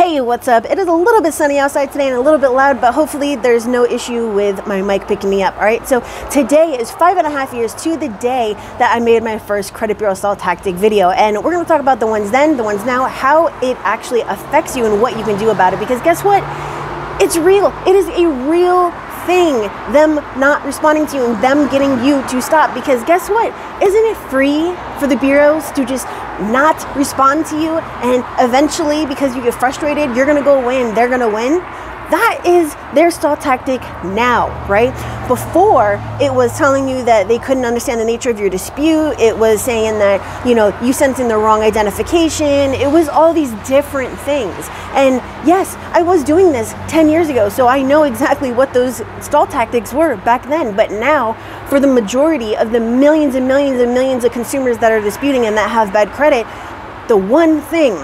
Hey, what's up? It is a little bit sunny outside today and a little bit loud, but hopefully there's no issue with my mic picking me up. All right, so today is 5.5 years to the day that I made my first credit bureau stall tactic video, and we're going to talk about the ones then, the ones now, how it actually affects you and what you can do about it. Because guess what? It's real. It is a real thing, them not responding to you and them getting you to stop. Because guess what? Isn't it free for the bureaus to just not respond to you, and eventually, because you get frustrated, you're gonna go away and they're gonna win? That is their stall tactic now, right? Before, it was telling you that they couldn't understand the nature of your dispute. It was saying that, you sent in the wrong identification. It was all these different things. And yes, I was doing this 10 years ago, so I know exactly what those stall tactics were back then. But now, for the majority of the millions and millions and millions of consumers that are disputing and that have bad credit, the one thing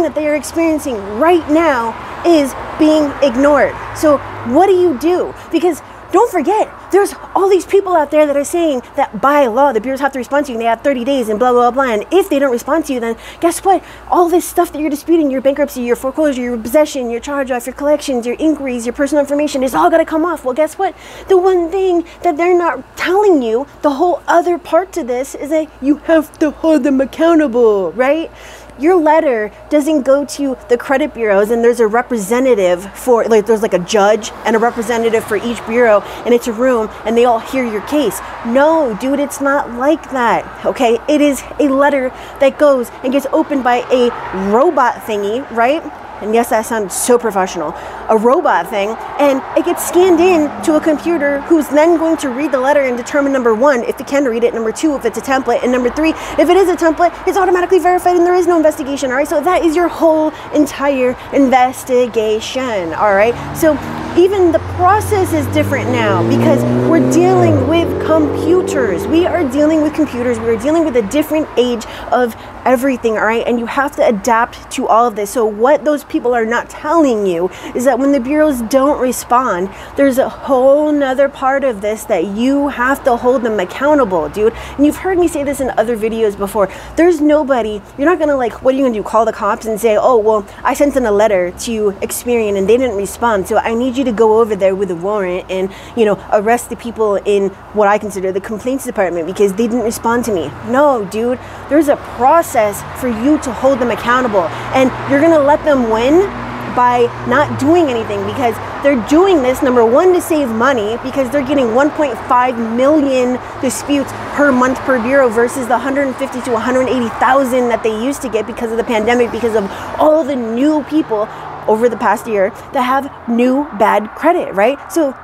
that they are experiencing right now is being ignored. So what do you do? Because don't forget, there's all these people out there that are saying that by law, the bureaus have to respond to you and they have 30 days and blah, blah, blah. And if they don't respond to you, then guess what? All this stuff that you're disputing, your bankruptcy, your foreclosure, your possession, your charge off, your collections, your inquiries, your personal information, is all going to come off. Well, guess what? The one thing that they're not telling you, the whole other part to this, is that you have to hold them accountable, right? Your letter doesn't go to the credit bureaus and there's a representative for, there's like a judge and a representative for each bureau, and it's a room and they all hear your case. No, dude, it's not like that, okay? It is a letter that goes and gets opened by a robot thingy, right? And yes, that sounds so professional. A robot thing, and it gets scanned in to a computer who's then going to read the letter and determine, number one, if it can read it, number two, if it's a template, and number three, if it is a template, it's automatically verified and there is no investigation, all right? So that is your whole entire investigation, all right? So even the process is different now because we're dealing with computers. We are dealing with computers. We're dealing with a different age of everything, all right? And you have to adapt to all of this. So what those people are not telling you is that when the bureaus don't respond, there's a whole nother part of this that you have to hold them accountable, dude. And you've heard me say this in other videos before. There's nobody, you're not gonna what are you gonna do? Call the cops and say, oh, well, I sent in a letter to Experian and they didn't respond, so I need you to go over there with a warrant and, arrest the people in what I consider the complaints department because they didn't respond to me. No, dude, there's a process for you to hold them accountable, and you're gonna let them win by not doing anything because they're doing this, number one, to save money because they're getting 1.5 million disputes per month per bureau versus the 150 to 180,000 that they used to get because of the pandemic, because of all the new people over the past year that have new bad credit, right? So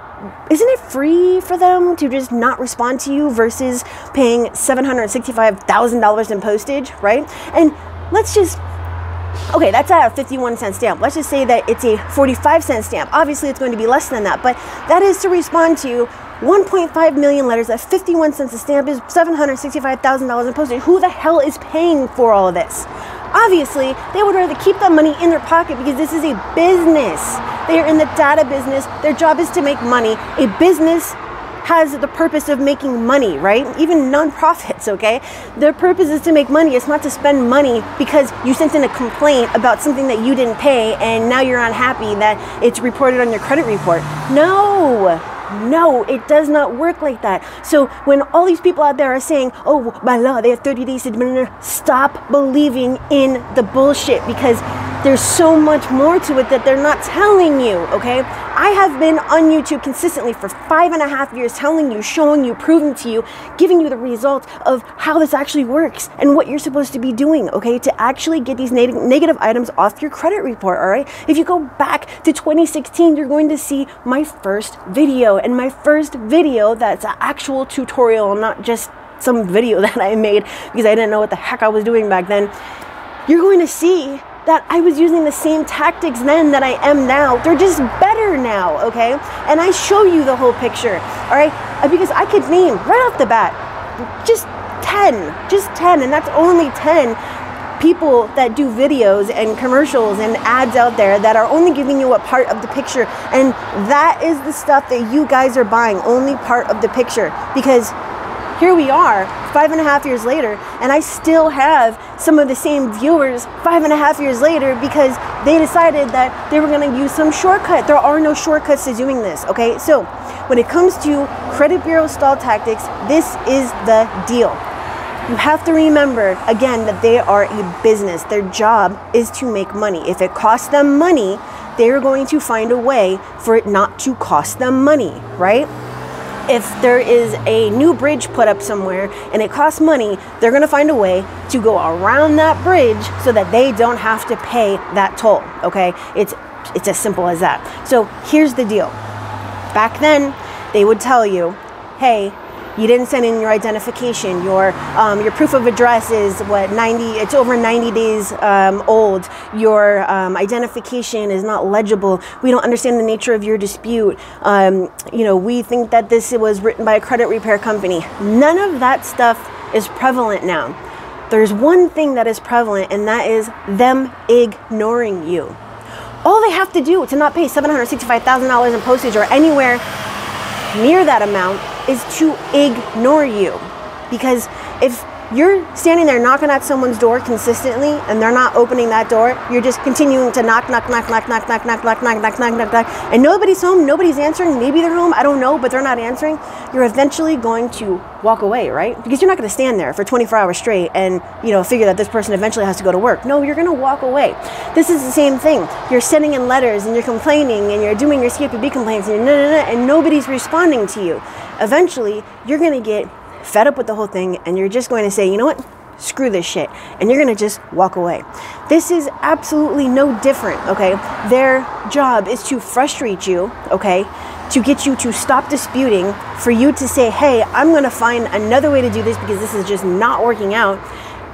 isn't it free for them to just not respond to you versus paying $765,000 in postage, right? And let's just, okay, that's at a 51-cent stamp. Let's just say that it's a 45-cent stamp. Obviously, it's going to be less than that, but that is to respond to 1.5 million letters at 51 cents a stamp is $765,000 in postage. Who the hell is paying for all of this? Obviously, they would rather keep that money in their pocket because this is a business. They are in the data business. Their job is to make money. A business has the purpose of making money, right? Even nonprofits, okay? Their purpose is to make money. It's not to spend money because you sent in a complaint about something that you didn't pay and now you're unhappy that it's reported on your credit report. No, it does not work like that. So when all these people out there are saying, oh, by law, they have 30 days to stop believing in the bullshit because there's so much more to it that they're not telling you, okay? I have been on YouTube consistently for 5.5 years telling you, showing you, proving to you, giving you the results of how this actually works and what you're supposed to be doing, okay, to actually get these negative items off your credit report, all right? If you go back to 2016, you're going to see my first video, and my first video that's an actual tutorial, not just some video that I made because I didn't know what the heck I was doing back then. You're going to see that I was using the same tactics then that I am now. They're just better now, okay? And I show you the whole picture, all right? Because I could name right off the bat just 10, and that's only 10 people that do videos and commercials and ads out there that are only giving you a part of the picture. And that is the stuff that you guys are buying, only part of the picture. Because here we are 5.5 years later, and I still have some of the same viewers 5.5 years later because they decided that they were going to use some shortcut. There are no shortcuts to doing this, okay? So when it comes to credit bureau stall tactics, this is the deal. You have to remember, again, that they are a business. Their job is to make money. If it costs them money, they're going to find a way for it not to cost them money, right? If there is a new bridge put up somewhere and it costs money, they're going to find a way to go around that bridge so that they don't have to pay that toll, okay? It's as simple as that. So here's the deal. Back then, they would tell you, hey, you didn't send in your identification. Your proof of address is it's over 90 days old. Your identification is not legible. We don't understand the nature of your dispute. We think that this was written by a credit repair company. None of that stuff is prevalent now. There's one thing that is prevalent, and that is them ignoring you. All they have to do to not pay $765,000 in postage or anywhere near that amount is to ignore you. Because if you're standing there knocking at someone's door consistently and they're not opening that door, you're just continuing to knock, and nobody's home, nobody's answering. Maybe they're home, I don't know, but they're not answering. You're eventually going to walk away, right? Because you're not going to stand there for 24 hours straight and figure that this person eventually has to go to work. No, you're going to walk away. This is the same thing. You're sending in letters and you're complaining and you're doing your CFPB complaints and nobody's responding to you. Eventually, you're going to get fed up with the whole thing and you're just going to say, you know what? Screw this shit. And you're going to just walk away. This is absolutely no different, okay? Their job is to frustrate you, okay? To get you to stop disputing, for you to say, hey, I'm going to find another way to do this because this is just not working out,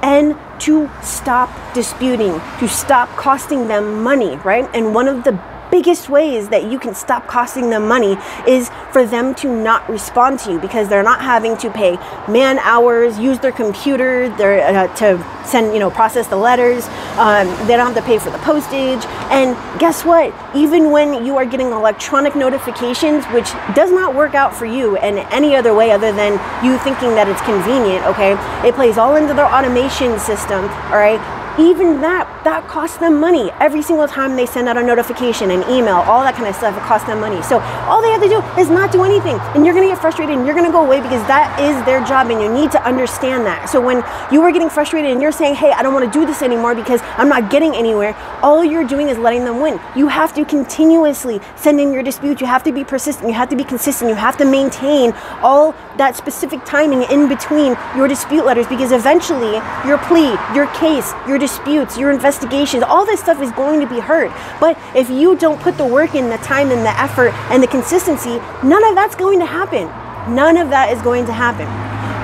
and to stop disputing, to stop costing them money, right? And one of the biggest ways that you can stop costing them money is for them to not respond to you, because they're not having to pay man hours, use their computer to send, process the letters. They don't have to pay for the postage. And guess what? Even when you are getting electronic notifications, which does not work out for you in any other way other than you thinking that it's convenient, okay? It plays all into their automation system, all right? Even that costs them money. Every single time they send out a notification, an email, all that kind of stuff, it costs them money. So all they have to do is not do anything, and you're going to get frustrated and you're going to go away, because that is their job, and you need to understand that. So when you are getting frustrated and you're saying, hey, I don't want to do this anymore because I'm not getting anywhere, all you're doing is letting them win. You have to continuously send in your dispute. You have to be persistent. You have to be consistent. You have to maintain all that specific timing in between your dispute letters, because eventually your plea, your case, your disputes, your investigations, all this stuff is going to be heard. But if you don't put the work in, the time and the effort and the consistency, none of that's going to happen. None of that is going to happen.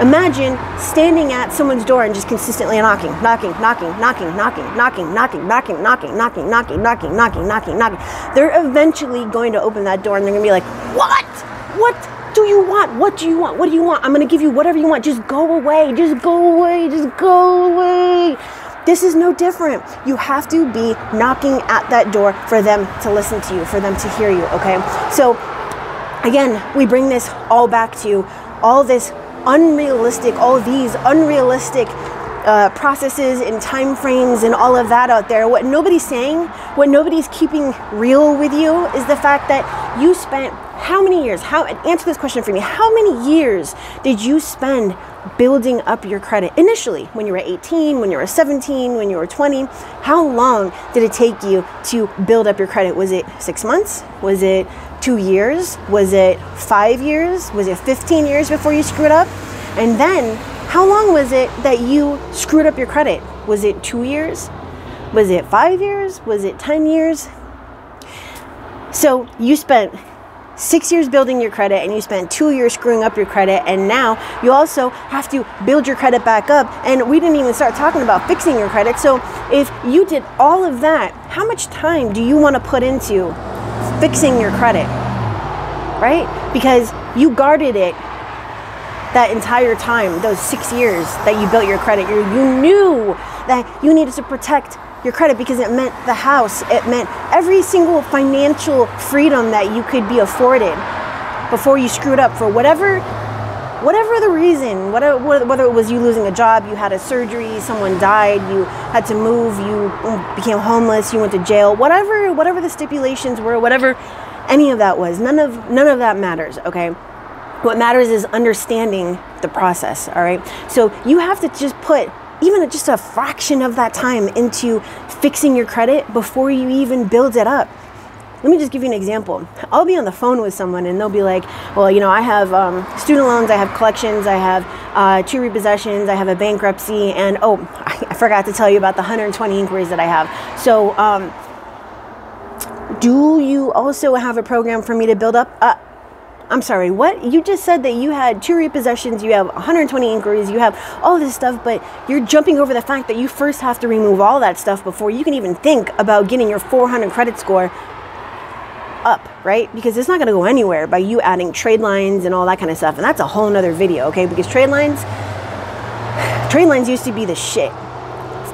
Imagine standing at someone's door and just consistently knocking. They're eventually going to open that door and they're going to be like, what? What do you want? What do you want? What do you want? I'm going to give you whatever you want. Just go away. Just go away. Just go away. This is no different. You have to be knocking at that door for them to listen to you, for them to hear you, okay? So again, we bring this all back to all these unrealistic processes and time frames and all of that out there. What nobody's saying, what nobody's keeping real with you, is the fact that you spent how many years, answer this question for me, how many years did you spend building up your credit initially? When you were 18, when you were 17, when you were 20, how long did it take you to build up your credit? Was it 6 months? Was it 2 years? Was it 5 years? Was it 15 years before you screwed up? And then how long was it that you screwed up your credit? Was it 2 years? Was it 5 years? Was it 10 years? So you spent 6 years building your credit, and you spent 2 years screwing up your credit, and now you also have to build your credit back up, and we didn't even start talking about fixing your credit. So if you did all of that, how much time do you want to put into fixing your credit, right? Because you guarded it that entire time, those 6 years that you built your credit. You knew that you needed to protect your credit because it meant the house, it meant every single financial freedom that you could be afforded before you screwed up for whatever whatever the reason, whether it was you losing a job, you had a surgery, someone died, you had to move, you became homeless, you went to jail, whatever the stipulations were, whatever any of that was, none of that matters, okay? What matters is understanding the process, all right? So you have to just put even just a fraction of that time into fixing your credit before you even build it up. Let me just give you an example. I'll be on the phone with someone and they'll be like, well, you know, I have student loans, I have collections, I have 2 repossessions, I have a bankruptcy, and oh, I forgot to tell you about the 120 inquiries that I have. So do you also have a program for me to build up? I'm sorry, what? You just said that you had 2 repossessions, you have 120 inquiries, you have all this stuff, but you're jumping over the fact that you first have to remove all that stuff before you can even think about getting your 400 credit score up, right? Because it's not going to go anywhere by you adding Tradelines and all that kind of stuff. And that's a whole nother video, okay? Because Tradelines used to be the shit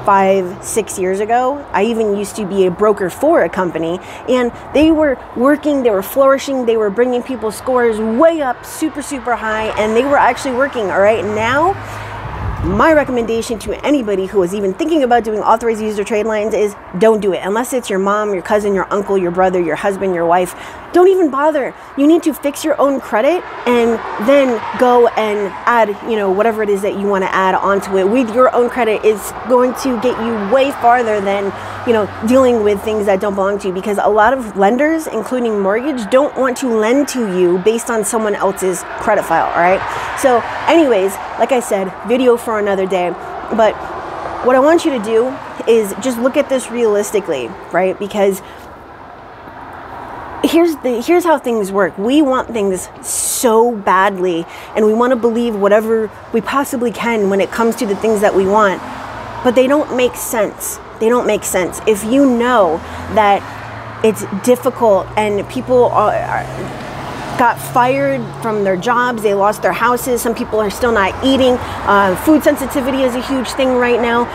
5-6 years ago. I even used to be a broker for a company, and they were working, they were flourishing, they were bringing people's scores way up, super high, and they were actually working. All right, now my recommendation to anybody who is even thinking about doing authorized user Tradelines is don't do it unless it's your mom, your cousin, your uncle, your brother, your husband, your wife. Don't even bother. You need to fix your own credit and then go and add, you know, whatever it is that you want to add onto it with your own credit is going to get you way farther than, you know, dealing with things that don't belong to you, because a lot of lenders, including mortgage, don't want to lend to you based on someone else's credit file. All right. So anyways, like I said, video for another day, but what I want you to do is just look at this realistically, right? Because here's how things work. We want things so badly, and we want to believe whatever we possibly can when it comes to the things that we want, but they don't make sense. They don't make sense. If you know that it's difficult and people got fired from their jobs, they lost their houses, some people are still not eating, food sensitivity is a huge thing right now,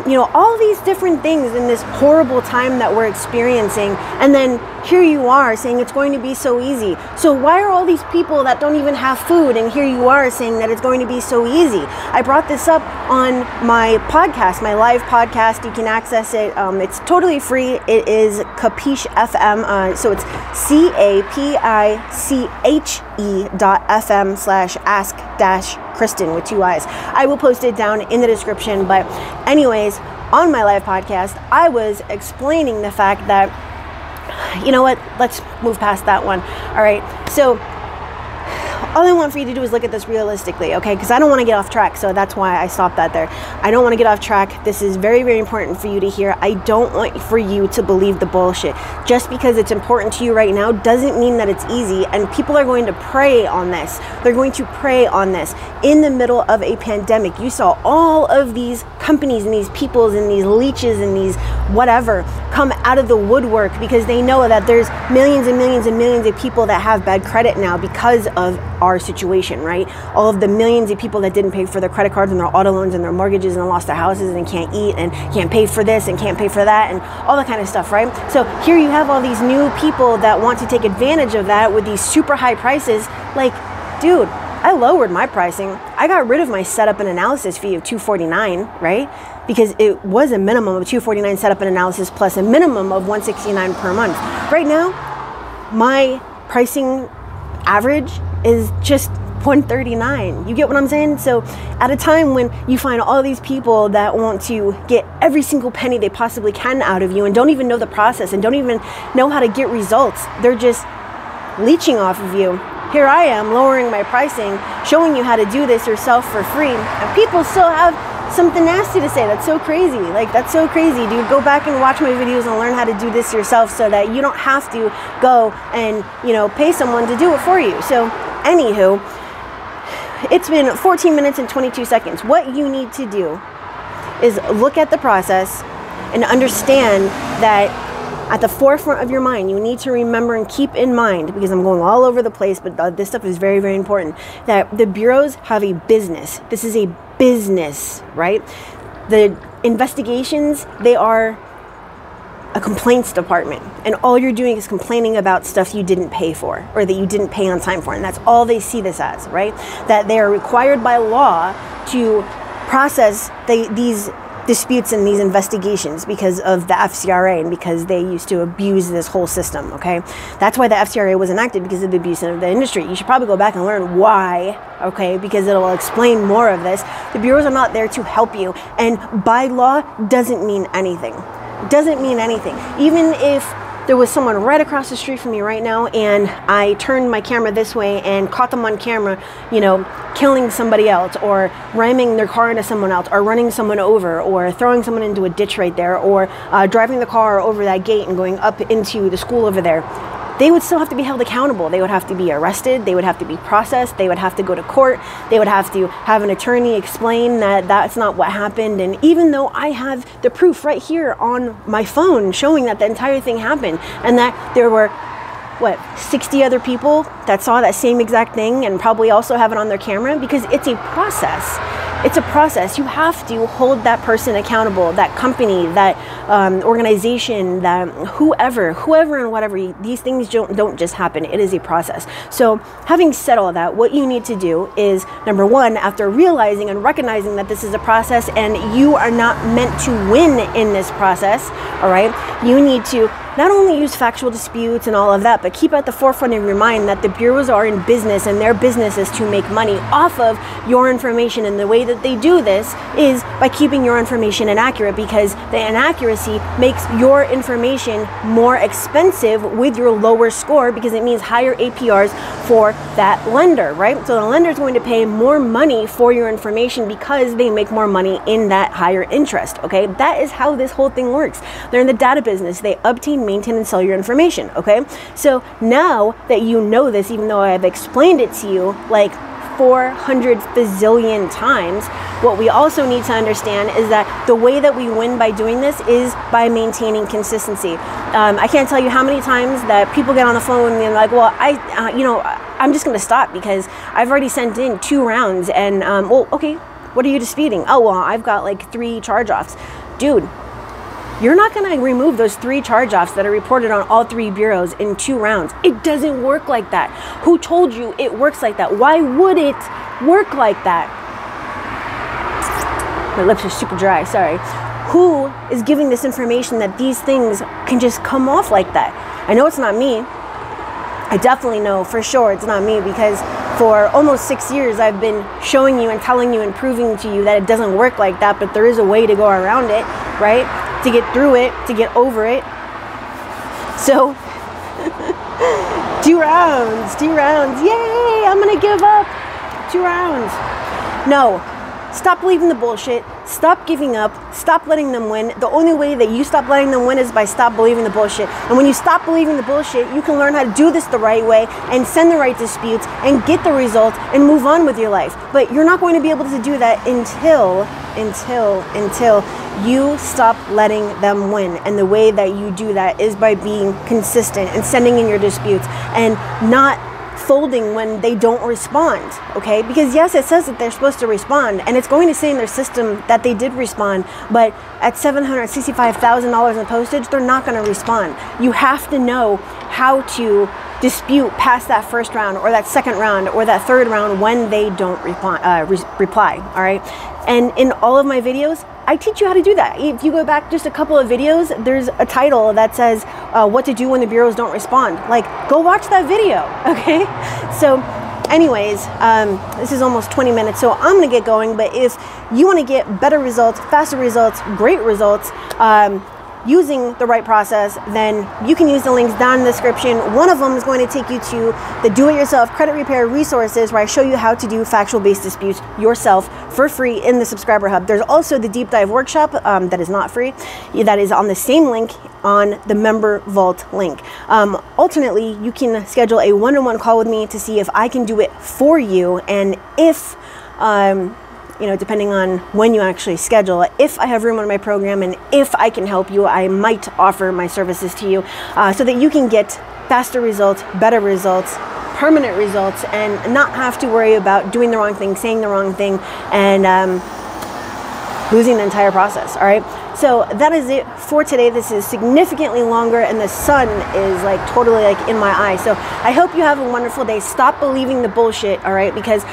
you know, all these different things in this horrible time that we're experiencing, and then here you are saying it's going to be so easy. So why are all these people that don't even have food, and here you are saying that it's going to be so easy? I brought this up on my podcast, my live podcast. You can access it. It's totally free. It is Capiche FM. So it's capiche.fm/ask-Kristen with 2 I's. I will post it down in the description. But anyways, on my live podcast, I was explaining the fact that, you know what, let's move past that one. All right, so all I want for you to do is look at this realistically, okay? Because I don't want to get off track, so that's why I stopped that there. I don't want to get off track. This is very important for you to hear. I don't want for you to believe the bullshit. Just because it's important to you right now doesn't mean that it's easy, and people are going to prey on this. They're going to prey on this. In the middle of a pandemic, you saw all of these companies and these peoples and these leeches and these whatever come out of the woodwork because they know that there's millions and millions and millions of people that have bad credit now because of our situation, right? All of the millions of people that didn't pay for their credit cards and their auto loans and their mortgages and lost their houses and can't eat and can't pay for this and can't pay for that and all that kind of stuff, right? So here you have all these new people that want to take advantage of that with these super high prices. Like, dude, I lowered my pricing. I got rid of my setup and analysis fee of $249, right? Because it was a minimum of $249 setup and analysis plus a minimum of $169 per month. Right now, my pricing average is just $139. You get what I'm saying? So at a time when you find all these people that want to get every single penny they possibly can out of you and don't even know the process and don't even know how to get results, they're just leeching off of you. Here I am lowering my pricing, showing you how to do this yourself for free, and people still have something nasty to say. That's so crazy. Like, that's so crazy, dude. Go back and watch my videos and learn how to do this yourself so that you don't have to go and, you know, pay someone to do it for you. So anywho, it's been 14 minutes and 22 seconds. What you need to do is look at the process and understand that at the forefront of your mind, you need to remember and keep in mind, because I'm going all over the place, but this stuff is very important, that the bureaus have a business. This is a business, right? The investigations, they are a complaints department, and all you're doing is complaining about stuff you didn't pay for or that you didn't pay on time for, and that's all they see this as, right? That they are required by law to process these disputes and these investigations because of the FCRA and because they used to abuse this whole system, okay? That's why the FCRA was enacted, because of the abuse of the industry. You should probably go back and learn why, okay? Because it will explain more of this. The bureaus are not there to help you, and by law doesn't mean anything. Doesn't mean anything. Even if there was someone right across the street from me right now and I turned my camera this way and caught them on camera, you know, killing somebody else or ramming their car into someone else or running someone over or throwing someone into a ditch right there or driving the car over that gate and going up into the school over there, they would still have to be held accountable. They would have to be arrested. They would have to be processed. They would have to go to court. They would have to have an attorney explain that that's not what happened. And even though I have the proof right here on my phone showing that the entire thing happened and that there were, 60 other people that saw that same exact thing and probably also have it on their camera, because it's a process. It's a process. You have to hold that person accountable, that company, that organization, that whoever and whatever. These things don't just happen. It is a process. So having said all that, what you need to do is, number one, after realizing and recognizing that this is a process and you are not meant to win in this process, all right, you need to not only use factual disputes and all of that, but keep at the forefront of your mind that the bureaus are in business and their business is to make money off of your information. And the way that they do this is by keeping your information inaccurate, because the inaccuracy makes your information more expensive with your lower score, because it means higher APRs for that lender, right? So the lender is going to pay more money for your information because they make more money in that higher interest, okay? That is how this whole thing works. They're in the data business. They obtain, maintain, and sell your information, okay? So now that you know this, even though I've explained it to you like 400 bazillion times, what we also need to understand is that the way that we win by doing this is by maintaining consistency. I can't tell you how many times that people get on the phone and they're like, well, I'm just gonna stop because I've already sent in 2 rounds and, well, okay, what are you disputing? Oh, well, I've got like 3 charge-offs. Dude, you're not going to remove those 3 charge-offs that are reported on all 3 bureaus in 2 rounds. It doesn't work like that. Who told you it works like that? Why would it work like that? My lips are super dry, sorry. Who is giving this information that these things can just come off like that? I know it's not me. I definitely know for sure it's not me, because for almost 6 years I've been showing you and telling you and proving to you that it doesn't work like that, but there is a way to go around it, right? To get through it, to get over it. So 2 rounds, yay, I'm gonna give up. 2 rounds. No, stop believing the bullshit, stop giving up, stop letting them win. The only way that you stop letting them win is by stop believing the bullshit. And when you stop believing the bullshit, you can learn how to do this the right way and send the right disputes and get the results and move on with your life. But you're not going to be able to do that until you stop letting them win. And the way that you do that is by being consistent and sending in your disputes and not folding when they don't respond, okay? Because yes, it says that they're supposed to respond, and it's going to say in their system that they did respond, but at $765,000 in postage, they're not going to respond. You have to know how to dispute past that first round or that second round or that third round when they don't reply, all right? And in all of my videos, I teach you how to do that. If you go back just a couple of videos, there's a title that says what to do when the bureaus don't respond. Like, go watch that video, okay? So anyways, this is almost 20 minutes, so I'm gonna get going. But if you wanna get better results, faster results, great results, using the right process, then you can use the links down in the description. One of them is going to take you to the do-it-yourself credit repair resources, where I show you how to do factual-based disputes yourself for free in the subscriber hub. There's also the deep dive workshop that is not free. That is on the same link on the member vault link. Alternately, you can schedule a one-on-one call with me to see if I can do it for you, and if you know, depending on when you actually schedule, if I have room on my program and if I can help you, I might offer my services to you so that you can get faster results, better results, permanent results, and not have to worry about doing the wrong thing, saying the wrong thing, and losing the entire process, all right? So that is it for today. This is significantly longer and the sun is like totally like in my eye. So I hope you have a wonderful day. Stop believing the bullshit, all right? Because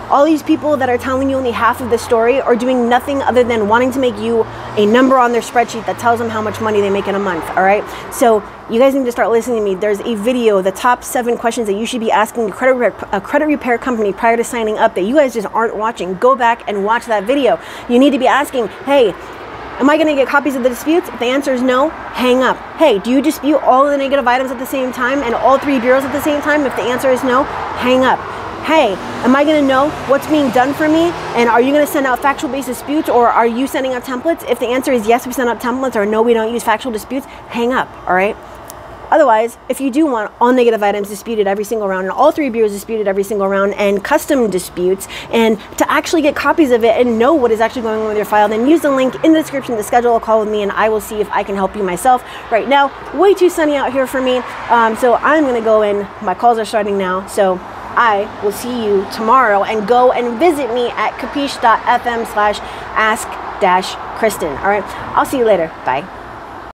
all these people that are telling you only half of the story are doing nothing other than wanting to make you a number on their spreadsheet that tells them how much money they make in a month, all right? So you guys need to start listening to me. There's a video, the top 7 questions that you should be asking a credit repair company prior to signing up that you guys just aren't watching. Go back and watch that video. You need to be asking, hey, am I going to get copies of the disputes? If the answer is no, hang up. Hey, do you dispute all of the negative items at the same time and all 3 bureaus at the same time? If the answer is no, hang up. Hey, am I going to know what's being done for me? And are you going to send out factual-based disputes, or are you sending out templates? If the answer is yes, we send out templates, or no, we don't use factual disputes, hang up, all right? Otherwise, if you do want all negative items disputed every single round and all 3 bureaus disputed every single round and custom disputes, and to actually get copies of it and know what is actually going on with your file, then use the link in the description to schedule a call with me and I will see if I can help you myself. Right now, way too sunny out here for me, so I'm going to go in. My calls are starting now, so I will see you tomorrow, and go and visit me at capiche.fm/ask-Kristen. All right, I'll see you later. Bye.